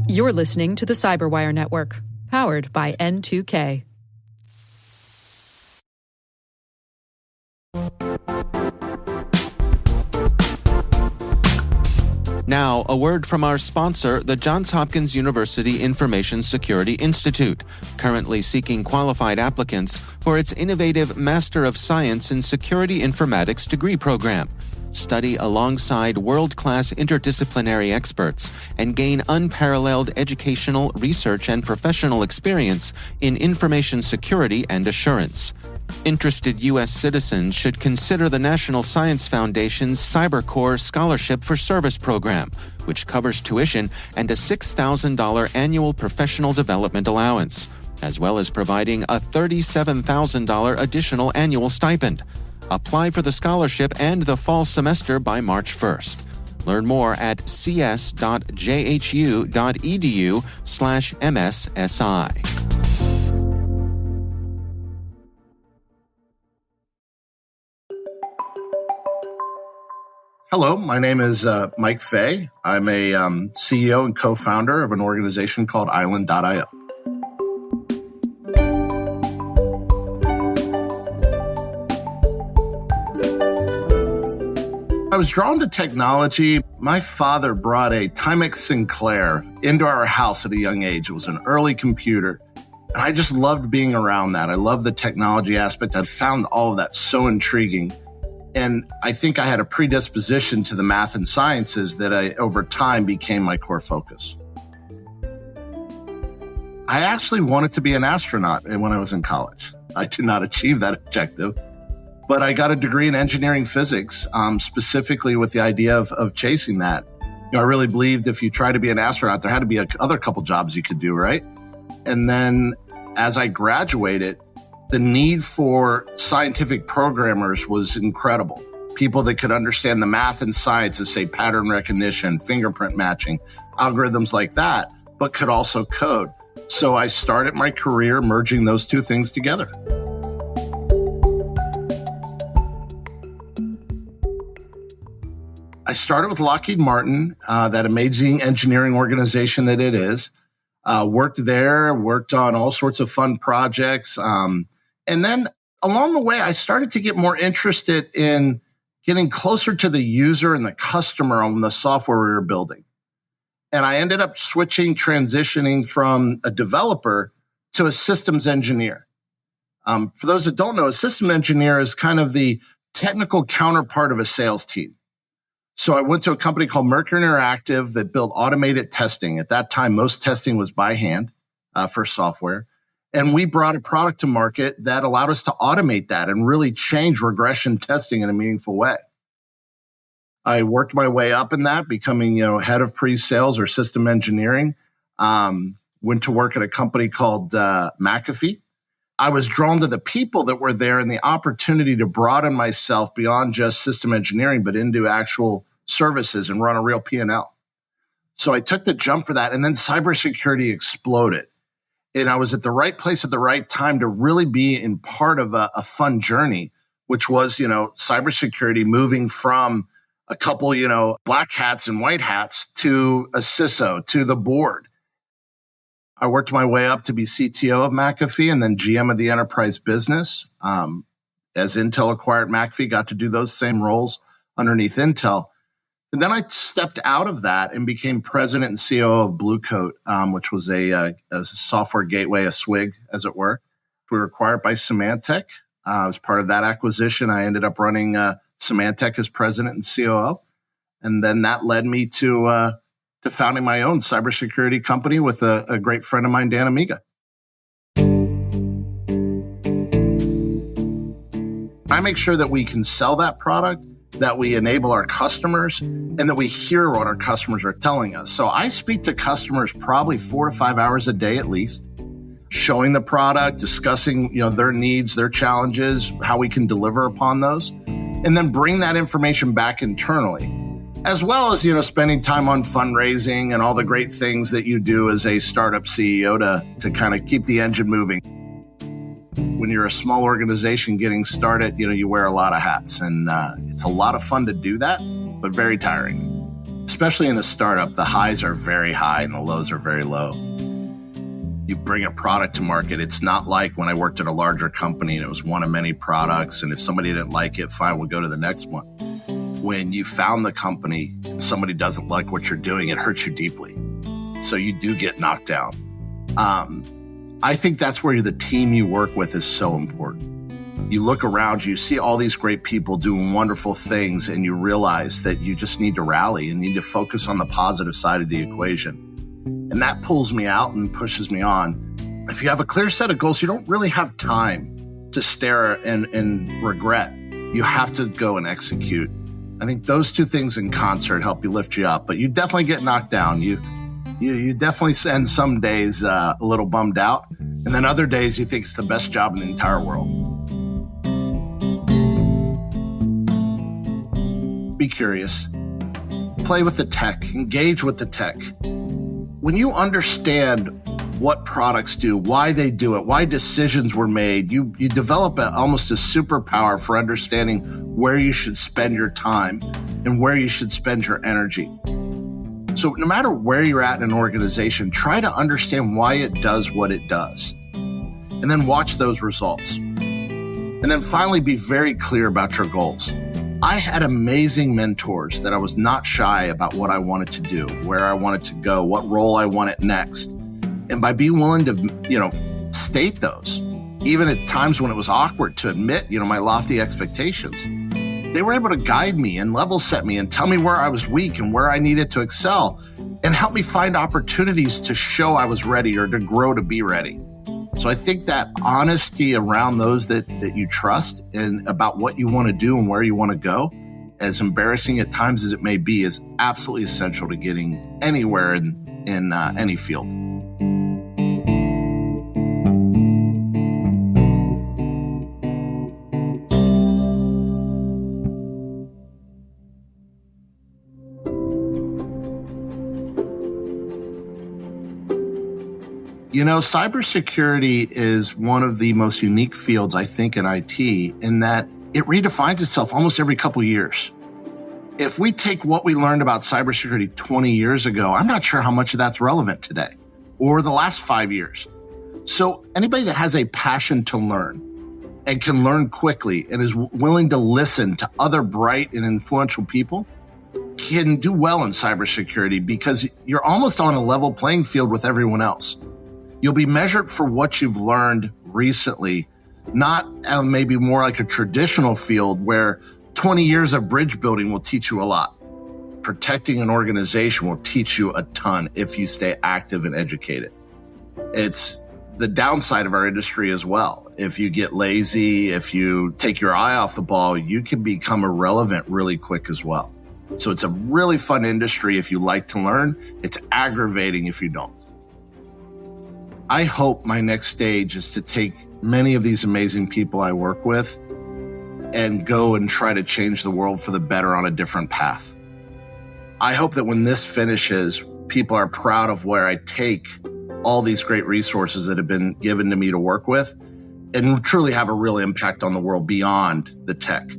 You're listening to the Cyberwire Network, powered by N2K. Now, a word from our sponsor, the Johns Hopkins University Information Security Institute, currently seeking qualified applicants for its innovative Master of Science in Security Informatics degree program. Study alongside world-class interdisciplinary experts and gain unparalleled educational, research, and professional experience in information security and assurance. Interested U.S. citizens should consider the National Science Foundation's CyberCore Scholarship for Service program, which covers tuition and a $6,000 annual professional development allowance, as well as providing a $37,000 additional annual stipend. Apply for the scholarship and the fall semester by March 1st. Learn more at cs.jhu.edu/MSSI. Hello, my name is Mike Fay. I'm a CEO and co-founder of an organization called Island.io. I was drawn to technology. My father brought a Timex Sinclair into our house at a young age. It was an early computer. And I just loved being around that. I loved the technology aspect. I found all of that so intriguing. And I think I had a predisposition to the math and sciences that over time became my core focus. I actually wanted to be an astronaut when I was in college. I did not achieve that objective, but I got a degree in engineering physics, specifically with the idea of chasing that. I really believed if you try to be an astronaut, there had to be other couple jobs you could do, right? And then as I graduated, the need for scientific programmers was incredible. People that could understand the math and sciences, say pattern recognition, fingerprint matching, algorithms like that, but could also code. So I started my career merging those two things together. I started with Lockheed Martin, that amazing engineering organization that it is. Worked there, worked on all sorts of fun projects. And then along the way, I started to get more interested in getting closer to the user and the customer on the software we were building. And I ended up transitioning from a developer to a systems engineer. For those that don't know, a system engineer is kind of the technical counterpart of a sales team. So I went to a company called Mercury Interactive that built automated testing. At that time, most testing was by hand for software. And we brought a product to market that allowed us to automate that and really change regression testing in a meaningful way. I worked my way up in that, becoming head of pre-sales or system engineering. Went to work at a company called McAfee. I was drawn to the people that were there and the opportunity to broaden myself beyond just system engineering, but into actual services and run a real P&L. So I took the jump for that, and then cybersecurity exploded. And I was at the right place at the right time to really be in part of a fun journey, which was, cybersecurity moving from a couple, black hats and white hats to a CISO, to the board. I worked my way up to be CTO of McAfee and then GM of the enterprise business. As Intel acquired McAfee, got to do those same roles underneath Intel. And then I stepped out of that and became president and COO of Blue Coat, which was a software gateway, a SWIG, as it were. We were acquired by Symantec. As part of that acquisition, I ended up running Symantec as president and COO. And then that led me to founding my own cybersecurity company with a great friend of mine, Dan Amiga. I make sure that we can sell that product, that we enable our customers, and that we hear what our customers are telling us. So I speak to customers probably 4 to 5 hours a day at least, showing the product, discussing their needs, their challenges, how we can deliver upon those, and then bring that information back internally, as well as spending time on fundraising and all the great things that you do as a startup CEO to kind of keep the engine moving. When you're a small organization getting started, you wear a lot of hats, and it's a lot of fun to do that, but very tiring. Especially in a startup, the highs are very high and the lows are very low. You bring a product to market. It's not like when I worked at a larger company and it was one of many products, and if somebody didn't like it, fine, we'll go to the next one. When you found the company and somebody doesn't like what you're doing, it hurts you deeply. So you do get knocked down. I think that's where the team you work with is so important. You look around, you see all these great people doing wonderful things, and you realize that you just need to rally and need to focus on the positive side of the equation. And that pulls me out and pushes me on. If you have a clear set of goals, you don't really have time to stare and regret. You have to go and execute. I think those two things in concert help you lift you up, but you definitely get knocked down. You definitely spend some days a little bummed out, and then other days you think it's the best job in the entire world. Be curious. Play with the tech. Engage with the tech. When you understand what products do, why they do it, why decisions were made, you develop almost a superpower for understanding where you should spend your time and where you should spend your energy. So no matter where you're at in an organization, try to understand why it does what it does, and then watch those results. And then finally, be very clear about your goals. I had amazing mentors that I was not shy about what I wanted to do, where I wanted to go, what role I wanted next. And by being willing to, state those, even at times when it was awkward to admit, my lofty expectations, they were able to guide me and level set me and tell me where I was weak and where I needed to excel and help me find opportunities to show I was ready or to grow to be ready. So I think that honesty around those that you trust and about what you want to do and where you want to go, as embarrassing at times as it may be, is absolutely essential to getting anywhere in any field. Cybersecurity is one of the most unique fields, I think, in IT, in that it redefines itself almost every couple of years. If we take what we learned about cybersecurity 20 years ago, I'm not sure how much of that's relevant today or the last 5 years. So anybody that has a passion to learn and can learn quickly and is willing to listen to other bright and influential people can do well in cybersecurity, because you're almost on a level playing field with everyone else. You'll be measured for what you've learned recently, not maybe more like a traditional field where 20 years of bridge building will teach you a lot. Protecting an organization will teach you a ton if you stay active and educated. It's the downside of our industry as well. If you get lazy, if you take your eye off the ball, you can become irrelevant really quick as well. So it's a really fun industry if you like to learn. It's aggravating if you don't. I hope my next stage is to take many of these amazing people I work with and go and try to change the world for the better on a different path. I hope that when this finishes, people are proud of where I take all these great resources that have been given to me to work with and truly have a real impact on the world beyond the tech.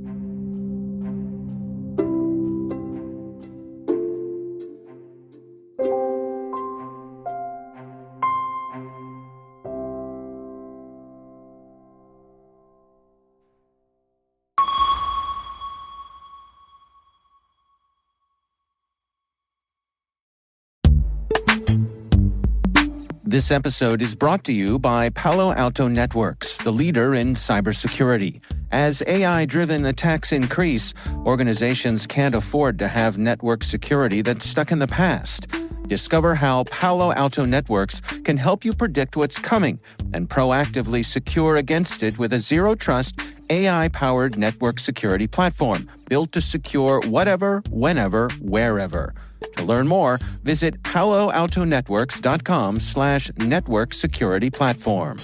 This episode is brought to you by Palo Alto Networks, the leader in cybersecurity. As AI-driven attacks increase, organizations can't afford to have network security that's stuck in the past. Discover how Palo Alto Networks can help you predict what's coming and proactively secure against it with a zero-trust, AI-powered network security platform built to secure whatever, whenever, wherever. To learn more, visit paloaltonetworks.com/network security platform.